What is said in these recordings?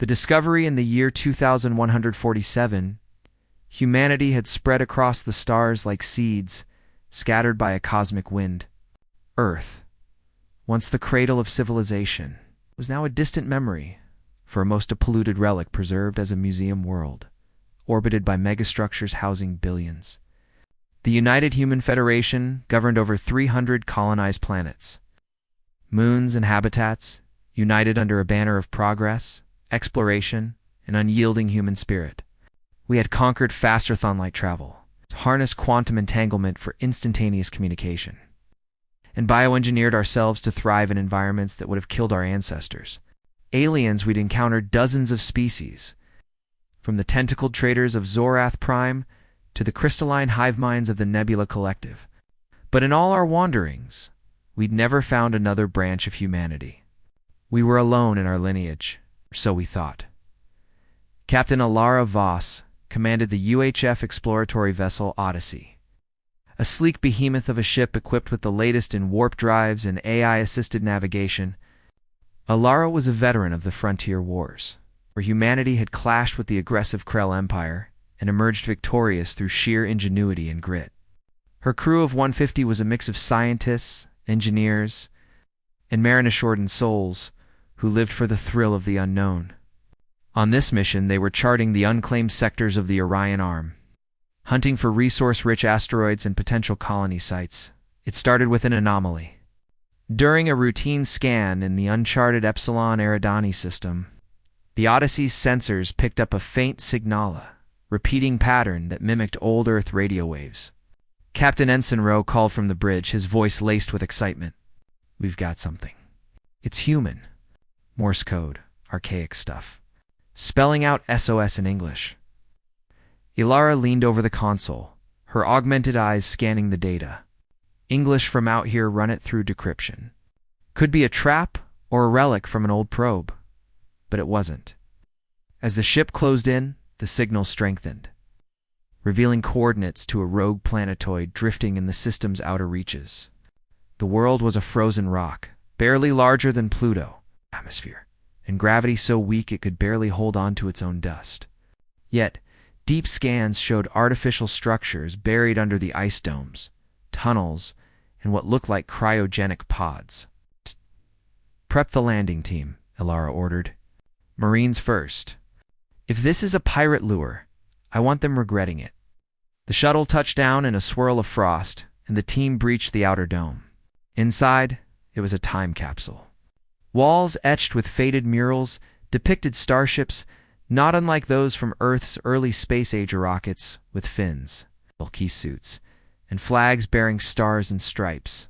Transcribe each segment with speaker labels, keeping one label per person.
Speaker 1: The discovery in the year 2147, humanity had spread across the stars like seeds, scattered by a cosmic wind. Earth, once the cradle of civilization, was now a distant memory, for most a polluted relic preserved as a museum world, orbited by megastructures housing billions. The United Human Federation governed over 300 colonized planets. Moons and habitats, united under a banner of progress, exploration, and unyielding human spirit. We had conquered faster than light travel, harnessed quantum entanglement for instantaneous communication, and bioengineered ourselves to thrive in environments that would have killed our ancestors. Aliens, we'd encountered dozens of species, from the tentacled traders of Zorath Prime to the crystalline hive minds of the Nebula Collective. But in all our wanderings, we'd never found another branch of humanity. We were alone in our lineage, or so we thought. Captain Elara Voss commanded the UHF exploratory vessel Odyssey, a sleek behemoth of a ship equipped with the latest in warp drives and AI-assisted navigation. Elara was a veteran of the frontier wars, where humanity had clashed with the aggressive Krell Empire and emerged victorious through sheer ingenuity and grit. Her crew of 150 was a mix of scientists, engineers, and marin-assured souls who lived for the thrill of the unknown. On this mission, they were charting the unclaimed sectors of the Orion Arm, hunting for resource-rich asteroids and potential colony sites. It started with an anomaly. During a routine scan in the uncharted Epsilon Eridani system, the Odyssey's sensors picked up a faint signala, repeating pattern that mimicked old Earth radio waves. Captain Ensign Rowe called from the bridge, his voice laced with excitement. "We've got something. It's human." Morse code, archaic stuff, spelling out SOS in English. Elara leaned over the console, her augmented eyes scanning the data. English from out here, run it through decryption. Could be a trap or a relic from an old probe. But it wasn't. As the ship closed in, the signal strengthened, revealing coordinates to a rogue planetoid drifting in the system's outer reaches. The world was a frozen rock, barely larger than Pluto, atmosphere, and gravity so weak it could barely hold on to its own dust. Yet, deep scans showed artificial structures buried under the ice domes, tunnels, and what looked like cryogenic pods. "Prep the landing team," Elara ordered. "Marines first. If this is a pirate lure, I want them regretting it." The shuttle touched down in a swirl of frost, and the team breached the outer dome. Inside, it was a time capsule. Walls etched with faded murals depicted starships not unlike those from Earth's early space-age rockets, with fins, bulky suits, and flags bearing stars and stripes.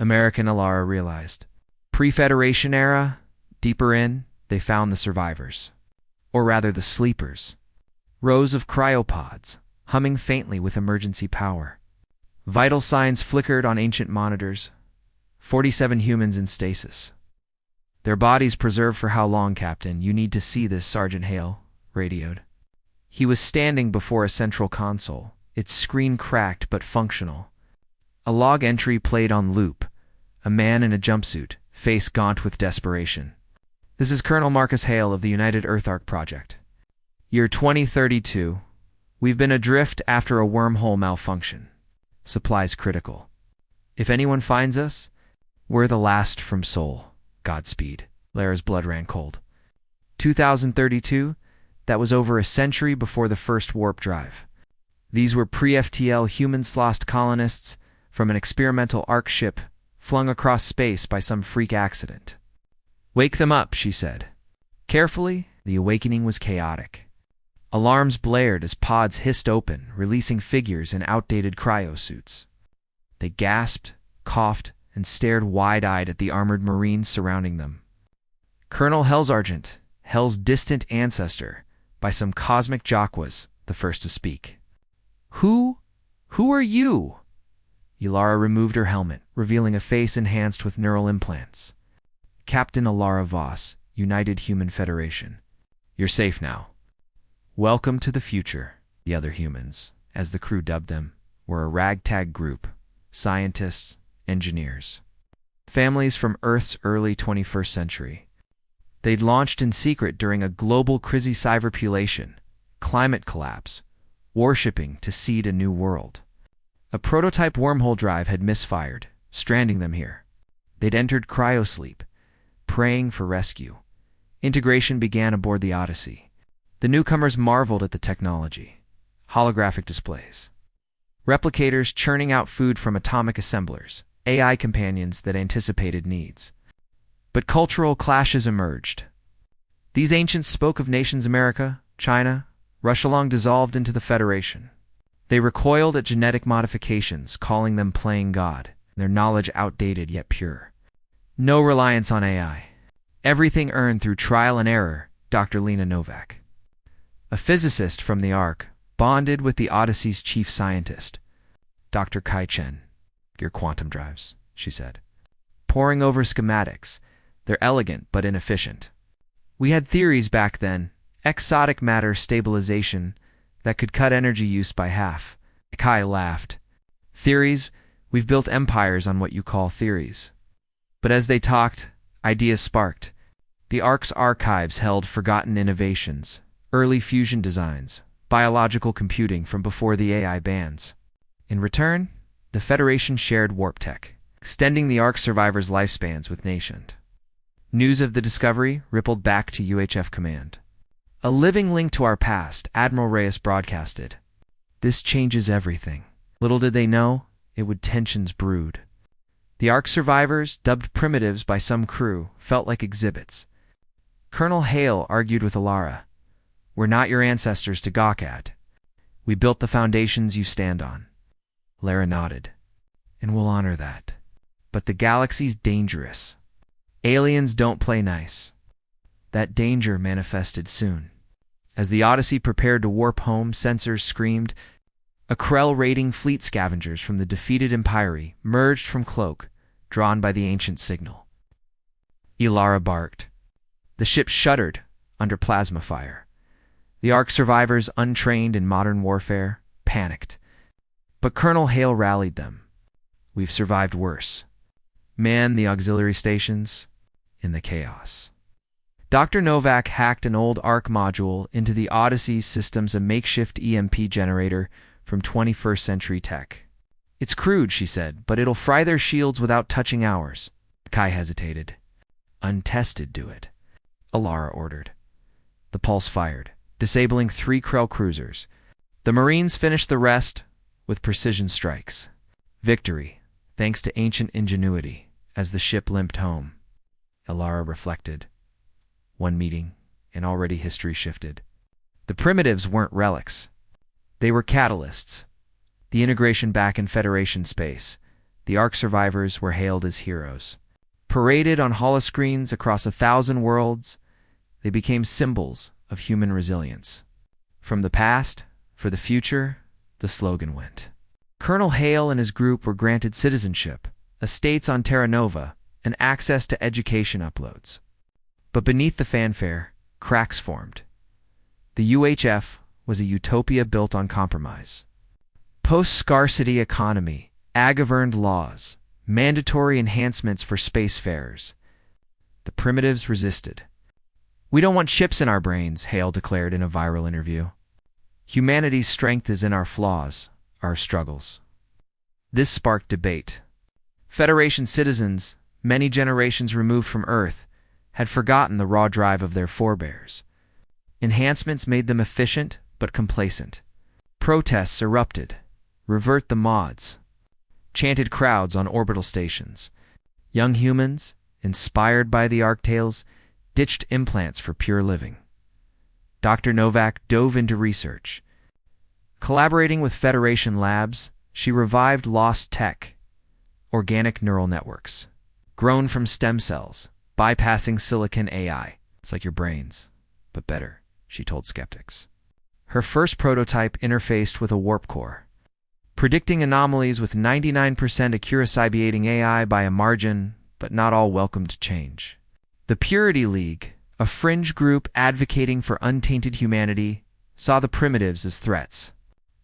Speaker 1: American, Elara realized. Pre-Federation era, deeper in, they found the survivors. Or rather the sleepers. Rows of cryopods, humming faintly with emergency power. Vital signs flickered on ancient monitors. 47 humans in stasis. "Their bodies preserved for how long, Captain? You need to see this," Sergeant Hale radioed. He was standing before a central console, its screen cracked but functional. A log entry played on loop. A man in a jumpsuit, face gaunt with desperation. "This is Colonel Marcus Hale of the United Earth Arc Project. Year 2032. We've been adrift after a wormhole malfunction. Supplies critical. If anyone finds us, we're the last from Sol. Godspeed." Lara's blood ran cold. 2032? That was over a century before the first warp drive. These were pre-FTL human-slost colonists from an experimental arc ship flung across space by some freak accident. "Wake them up," she said. Carefully, the awakening was chaotic. Alarms blared as pods hissed open, releasing figures in outdated cryosuits. They gasped, coughed, and stared wide-eyed at the armored Marines surrounding them. Colonel Hellsargent, Hell's distant ancestor, by some cosmic jock, was the first to speak. Who are you?" Elara removed her helmet, revealing a face enhanced with neural implants. "Captain Elara Voss, United Human Federation. You're safe now. Welcome to the future." The other humans, as the crew dubbed them, were a ragtag group, scientists, engineers, families from Earth's early 21st century. They'd launched in secret during a global cyberpulation, climate collapse, warshipping to seed a new world. A prototype wormhole drive had misfired, stranding them here. They'd entered cryosleep, praying for rescue. Integration began aboard the Odyssey. The newcomers marveled at the technology. Holographic displays, replicators churning out food from atomic assemblers, AI companions that anticipated needs. But cultural clashes emerged. These ancients spoke of nations America, China, Russia long dissolved into the Federation. They recoiled at genetic modifications, calling them playing God, their knowledge outdated yet pure. No reliance on AI. Everything earned through trial and error, Dr. Lena Novak, a physicist from the Ark, bonded with the Odyssey's chief scientist, Dr. Kai Chen. Your quantum drives, she said. Poring over schematics, they're elegant but inefficient. We had theories back then, exotic matter stabilization, that could cut energy use by half. Kai laughed. Theories? We've built empires on what you call theories. But as they talked, ideas sparked. The Ark's archives held forgotten innovations, early fusion designs, biological computing from before the AI bans. In return, the Federation shared warp tech, extending the Ark survivors' lifespans with nations. News of the discovery rippled back to UHF Command. A living link to our past, Admiral Reyes broadcasted. This changes everything. Little did they know, it would tensions brood. The Ark survivors, dubbed primitives by some crew, felt like exhibits. Colonel Hale argued with Elara. We're not your ancestors to gawk at. We built the foundations you stand on. Lara nodded. And we'll honor that. But the galaxy's dangerous. Aliens don't play nice. That danger manifested soon. As the Odyssey prepared to warp home, sensors screamed. A Krell-raiding fleet scavengers from the defeated Empyre merged from Cloak, drawn by the ancient signal. Elara barked. The ship shuddered under plasma fire. The Ark survivors, untrained in modern warfare, panicked. But Colonel Hale rallied them. We've survived worse. Man the auxiliary stations in the chaos. Dr. Novak hacked an old Ark module into the Odyssey system's a makeshift EMP generator from 21st century tech. It's crude, she said, but it'll fry their shields without touching ours. Kai hesitated. Untested do it, Elara ordered. The pulse fired, disabling 3 Krell cruisers. The Marines finished the rest with precision strikes. Victory, thanks to ancient ingenuity, as the ship limped home. Elara reflected. One meeting, and already history shifted. The primitives weren't relics. They were catalysts. The integration back in Federation space, the Ark survivors were hailed as heroes. Paraded on holoscreens across 1,000 worlds, they became symbols of human resilience. From the past, for the future, the slogan went. Colonel Hale and his group were granted citizenship, estates on Terra Nova, and access to education uploads. But beneath the fanfare, cracks formed. The UHF was a utopia built on compromise. Post-scarcity economy, ag-governed laws, mandatory enhancements for spacefarers. The primitives resisted. We don't want chips in our brains, Hale declared in a viral interview. Humanity's strength is in our flaws, our struggles. This sparked debate. Federation citizens, many generations removed from Earth, had forgotten the raw drive of their forebears. Enhancements made them efficient but complacent. Protests erupted. Revert the mods. Chanted crowds on orbital stations. Young humans, inspired by the Ark tales, ditched implants for pure living. Dr. Novak dove into research. Collaborating with Federation labs, she revived lost tech, organic neural networks, grown from stem cells, bypassing silicon AI. It's like your brains, but better, she told skeptics. Her first prototype interfaced with a warp core, predicting anomalies with 99% accuracy, beating AI by a margin, but not all welcomed change. The Purity League, a fringe group advocating for untainted humanity, saw the primitives as threats.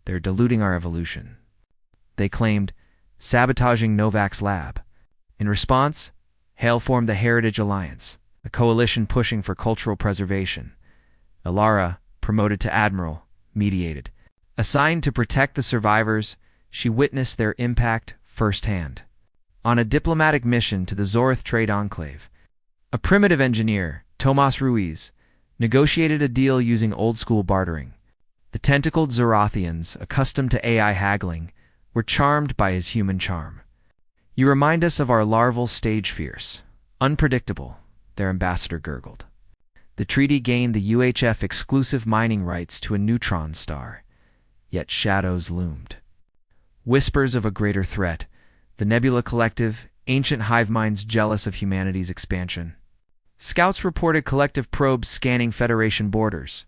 Speaker 1: They're diluting our evolution, they claimed, sabotaging Novak's lab. In response, Hale formed the Heritage Alliance, a coalition pushing for cultural preservation. Elara, promoted to admiral, mediated. Assigned to protect the survivors, she witnessed their impact firsthand. On a diplomatic mission to the Zorith trade enclave, a primitive engineer, Tomas Ruiz, negotiated a deal using old-school bartering. The tentacled Zorathians, accustomed to AI haggling, were charmed by his human charm. "You remind us of our larval stage fierce. Unpredictable," their ambassador gurgled. The treaty gained the UHF exclusive mining rights to a neutron star, yet shadows loomed. Whispers of a greater threat, the Nebula Collective, ancient hive minds jealous of humanity's expansion. Scouts reported collective probes scanning Federation borders.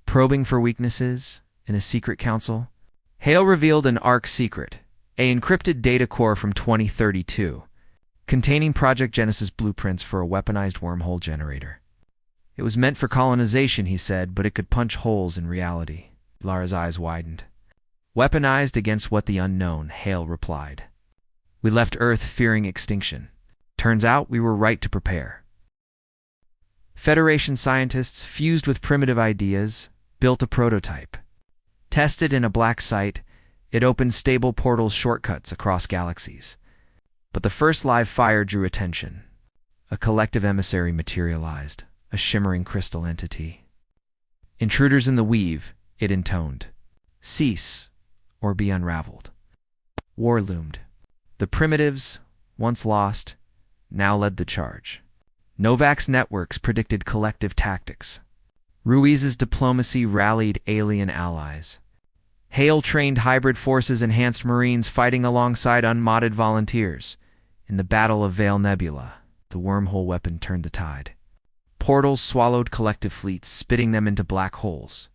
Speaker 1: Probing for weaknesses in a secret council, Hale revealed an ARC secret, an encrypted data core from 2032, containing Project Genesis blueprints for a weaponized wormhole generator. It was meant for colonization, he said, but it could punch holes in reality. Lara's eyes widened. Weaponized against what the unknown, Hale replied. We left Earth fearing extinction. Turns out we were right to prepare. Federation scientists, fused with primitive ideas, built a prototype. Tested in a black site, it opened stable portals shortcuts across galaxies. But the first live fire drew attention. A collective emissary materialized, a shimmering crystal entity. Intruders in the weave, it intoned. Cease, or be unraveled. War loomed. The primitives, once lost, now led the charge. Novak's networks predicted collective tactics. Ruiz's diplomacy rallied alien allies. Hale trained hybrid forces enhanced Marines fighting alongside unmodded volunteers. In the Battle of Vale Nebula, the wormhole weapon turned the tide. Portals swallowed collective fleets, spitting them into black holes.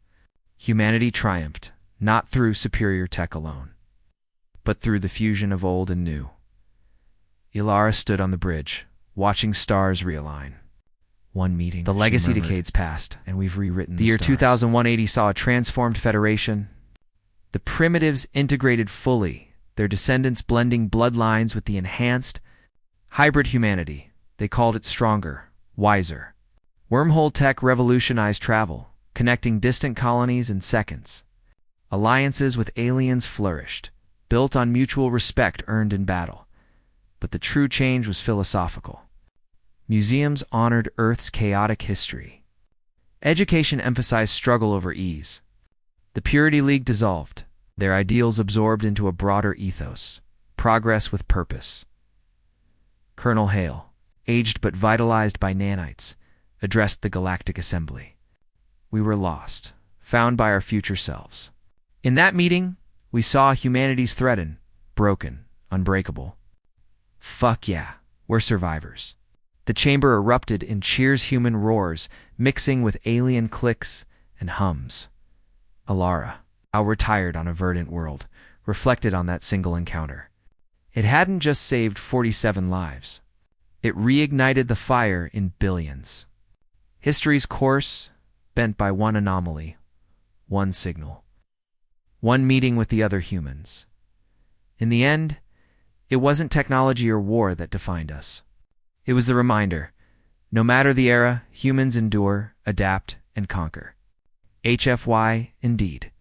Speaker 1: Humanity triumphed, not through superior tech alone, but through the fusion of old and new. Elara stood on the bridge, watching stars realign. One meeting. The legacy decades passed, and we've rewritten the year 2180 saw a transformed Federation. The primitives integrated fully, their descendants blending bloodlines with the enhanced, hybrid humanity. They called it stronger, wiser. Wormhole tech revolutionized travel, connecting distant colonies in seconds. Alliances with aliens flourished, built on mutual respect earned in battle. But the true change was philosophical. Museums honored Earth's chaotic history. Education emphasized struggle over ease. The Purity League dissolved, their ideals absorbed into a broader ethos, progress with purpose. Colonel Hale, aged but vitalized by nanites, addressed the Galactic Assembly. We were lost, found by our future selves. In that meeting, we saw humanity's threatened, broken, unbreakable. Fuck yeah, we're survivors. The chamber erupted in cheers, human roars, mixing with alien clicks and hums. Elara, now retired on a verdant world, reflected on that single encounter. It hadn't just saved 47 lives. It reignited the fire in billions. History's course bent by one anomaly, one signal, one meeting with the other humans. In the end, it wasn't technology or war that defined us. It was the reminder, no matter the era, humans endure, adapt, and conquer. HFY, indeed.